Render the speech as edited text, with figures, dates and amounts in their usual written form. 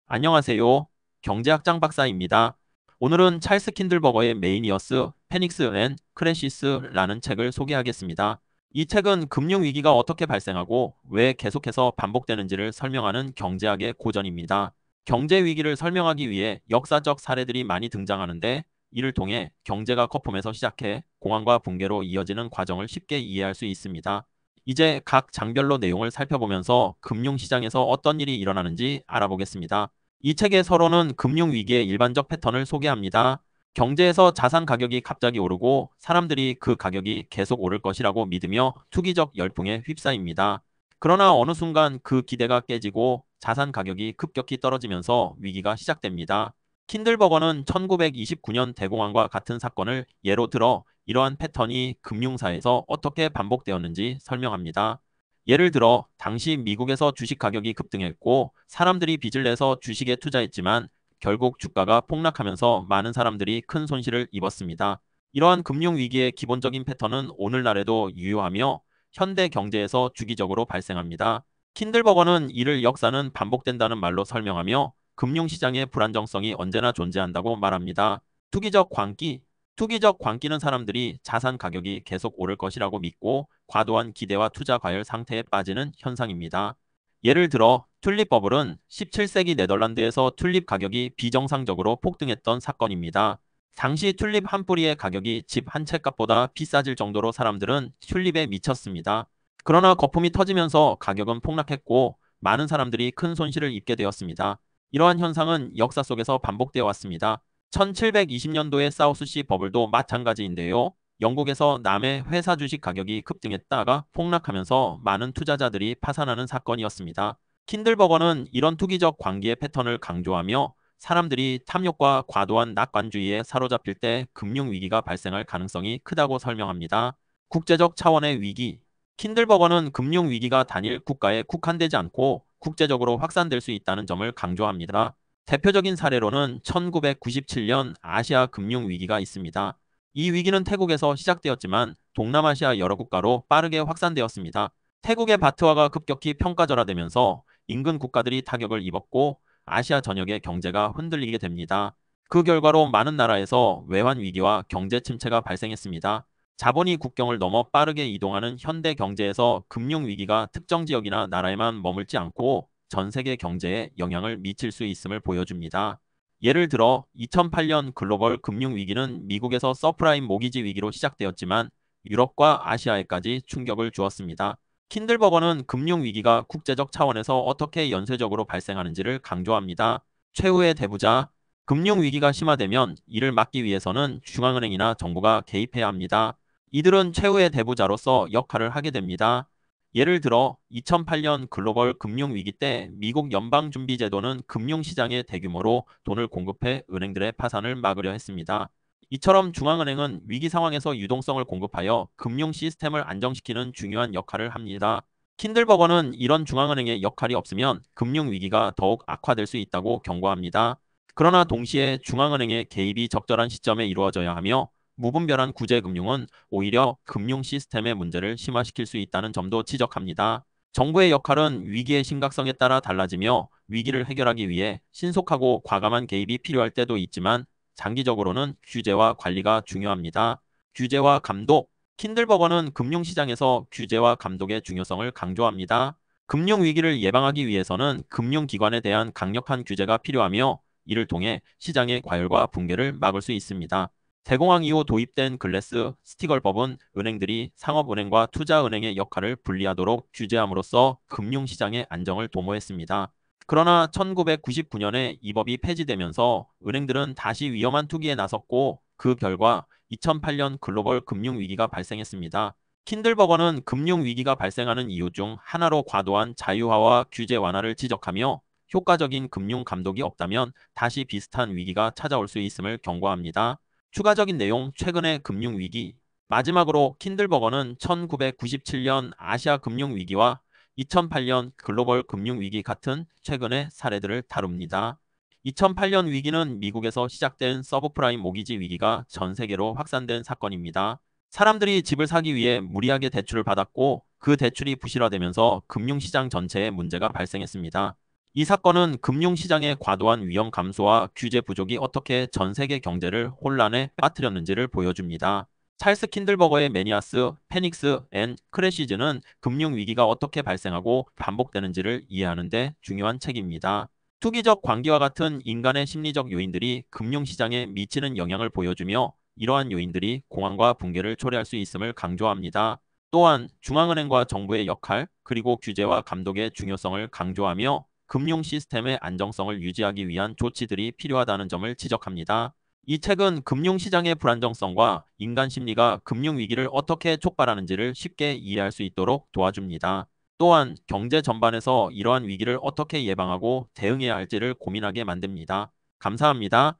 안녕하세요. 경제학장 박사입니다. 오늘은 찰스 킨들버거의 메이니어스, 패닉스 앤 크래시스라는 책을 소개하겠습니다. 이 책은 금융위기가 어떻게 발생하고 왜 계속해서 반복되는지를 설명하는 경제학의 고전입니다. 경제위기를 설명하기 위해 역사적 사례들이 많이 등장하는데, 이를 통해 경제가 거품에서 시작해 공황과 붕괴로 이어지는 과정을 쉽게 이해할 수 있습니다. 이제 각 장별로 내용을 살펴보면서 금융시장에서 어떤 일이 일어나는지 알아보겠습니다. 이 책의 서론은 금융위기의 일반적 패턴을 소개합니다. 경제에서 자산 가격이 갑자기 오르고 사람들이 그 가격이 계속 오를 것이라고 믿으며 투기적 열풍에 휩싸입니다. 그러나 어느 순간 그 기대가 깨지고 자산 가격이 급격히 떨어지면서 위기가 시작됩니다. 킨들버거는 1929년 대공황과 같은 사건을 예로 들어 이러한 패턴이 금융사에서 어떻게 반복되었는지 설명합니다. 예를 들어 당시 미국에서 주식 가격이 급등했고 사람들이 빚을 내서 주식에 투자했지만 결국 주가가 폭락하면서 많은 사람들이 큰 손실을 입었습니다. 이러한 금융위기의 기본적인 패턴은 오늘날에도 유효하며 현대 경제에서 주기적으로 발생합니다. 킨들버거는 이를 역사는 반복된다는 말로 설명하며 금융시장의 불안정성이 언제나 존재한다고 말합니다. 투기적 광기, 투기적 광기는 사람들이 자산 가격이 계속 오를 것이라고 믿고 과도한 기대와 투자 과열 상태에 빠지는 현상입니다. 예를 들어 튤립 버블은 17세기 네덜란드에서 튤립 가격이 비정상적으로 폭등했던 사건입니다. 당시 튤립 한 뿌리의 가격이 집 한 채 값보다 비싸질 정도로 사람들은 튤립에 미쳤습니다. 그러나 거품이 터지면서 가격은 폭락했고 많은 사람들이 큰 손실을 입게 되었습니다. 이러한 현상은 역사 속에서 반복되어 왔습니다. 1720년도의 사우스시 버블도 마찬가지인데요. 영국에서 남의 회사 주식 가격이 급등했다가 폭락하면서 많은 투자자들이 파산하는 사건이었습니다. 킨들버거는 이런 투기적 광기의 패턴을 강조하며 사람들이 탐욕과 과도한 낙관주의에 사로잡힐 때 금융위기가 발생할 가능성이 크다고 설명합니다. 국제적 차원의 위기. 킨들버거는 금융위기가 단일 국가에 국한되지 않고 국제적으로 확산될 수 있다는 점을 강조합니다. 대표적인 사례로는 1997년 아시아 금융위기가 있습니다. 이 위기는 태국에서 시작되었지만 동남아시아 여러 국가로 빠르게 확산되었습니다. 태국의 바트화가 급격히 평가절하되면서 인근 국가들이 타격을 입었고 아시아 전역의 경제가 흔들리게 됩니다. 그 결과로 많은 나라에서 외환 위기와 경제 침체가 발생했습니다. 자본이 국경을 넘어 빠르게 이동하는 현대 경제에서 금융 위기가 특정 지역이나 나라에만 머물지 않고 전 세계 경제에 영향을 미칠 수 있음을 보여줍니다. 예를 들어 2008년 글로벌 금융 위기는 미국에서 서프라임 모기지 위기로 시작되었지만 유럽과 아시아에까지 충격을 주었습니다. 킨들버거는 금융 위기가 국제적 차원에서 어떻게 연쇄적으로 발생하는지를 강조합니다. 최후의 대부자. 금융 위기가 심화되면 이를 막기 위해서는 중앙은행이나 정부가 개입해야 합니다. 이들은 최후의 대부자로서 역할을 하게 됩니다. 예를 들어 2008년 글로벌 금융위기 때 미국 연방준비제도는 금융시장에 대규모로 돈을 공급해 은행들의 파산을 막으려 했습니다. 이처럼 중앙은행은 위기 상황에서 유동성을 공급하여 금융 시스템을 안정시키는 중요한 역할을 합니다. 킨들버거는 이런 중앙은행의 역할이 없으면 금융위기가 더욱 악화될 수 있다고 경고합니다. 그러나 동시에 중앙은행의 개입이 적절한 시점에 이루어져야 하며 무분별한 구제금융은 오히려 금융 시스템의 문제를 심화시킬 수 있다는 점도 지적합니다. 정부의 역할은 위기의 심각성에 따라 달라지며 위기를 해결하기 위해 신속하고 과감한 개입이 필요할 때도 있지만 장기적으로는 규제와 관리가 중요합니다. 규제와 감독. 킨들버거는 금융시장에서 규제와 감독의 중요성을 강조합니다. 금융위기를 예방하기 위해서는 금융기관에 대한 강력한 규제가 필요하며 이를 통해 시장의 과열과 붕괴를 막을 수 있습니다. 대공황 이후 도입된 글래스 스티걸법은 은행들이 상업은행과 투자은행의 역할을 분리하도록 규제함으로써 금융시장의 안정을 도모했습니다. 그러나 1999년에 이 법이 폐지되면서 은행들은 다시 위험한 투기에 나섰고 그 결과 2008년 글로벌 금융위기가 발생했습니다. 킨들버거는 금융위기가 발생하는 이유 중 하나로 과도한 자유화와 규제 완화를 지적하며 효과적인 금융 감독이 없다면 다시 비슷한 위기가 찾아올 수 있음을 경고합니다. 추가적인 내용, 최근의 금융위기. 마지막으로 킨들버거는 1997년 아시아 금융위기와 2008년 글로벌 금융위기 같은 최근의 사례들을 다룹니다. 2008년 위기는 미국에서 시작된 서브프라임 모기지 위기가 전 세계로 확산된 사건입니다. 사람들이 집을 사기 위해 무리하게 대출을 받았고 그 대출이 부실화되면서 금융시장 전체에 문제가 발생했습니다. 이 사건은 금융시장의 과도한 위험 감소와 규제 부족이 어떻게 전 세계 경제를 혼란에 빠뜨렸는지를 보여줍니다. 찰스 킨들버거의 매니아스, 패닉스 앤 크래시즈는 금융위기가 어떻게 발생하고 반복되는지를 이해하는 데 중요한 책입니다. 투기적 관계와 같은 인간의 심리적 요인들이 금융시장에 미치는 영향을 보여주며 이러한 요인들이 공황과 붕괴를 초래할 수 있음을 강조합니다. 또한 중앙은행과 정부의 역할, 그리고 규제와 감독의 중요성을 강조하며 금융 시스템의 안정성을 유지하기 위한 조치들이 필요하다는 점을 지적합니다. 이 책은 금융시장의 불안정성과 인간 심리가 금융위기를 어떻게 촉발하는지를 쉽게 이해할 수 있도록 도와줍니다. 또한 경제 전반에서 이러한 위기를 어떻게 예방하고 대응해야 할지를 고민하게 만듭니다. 감사합니다.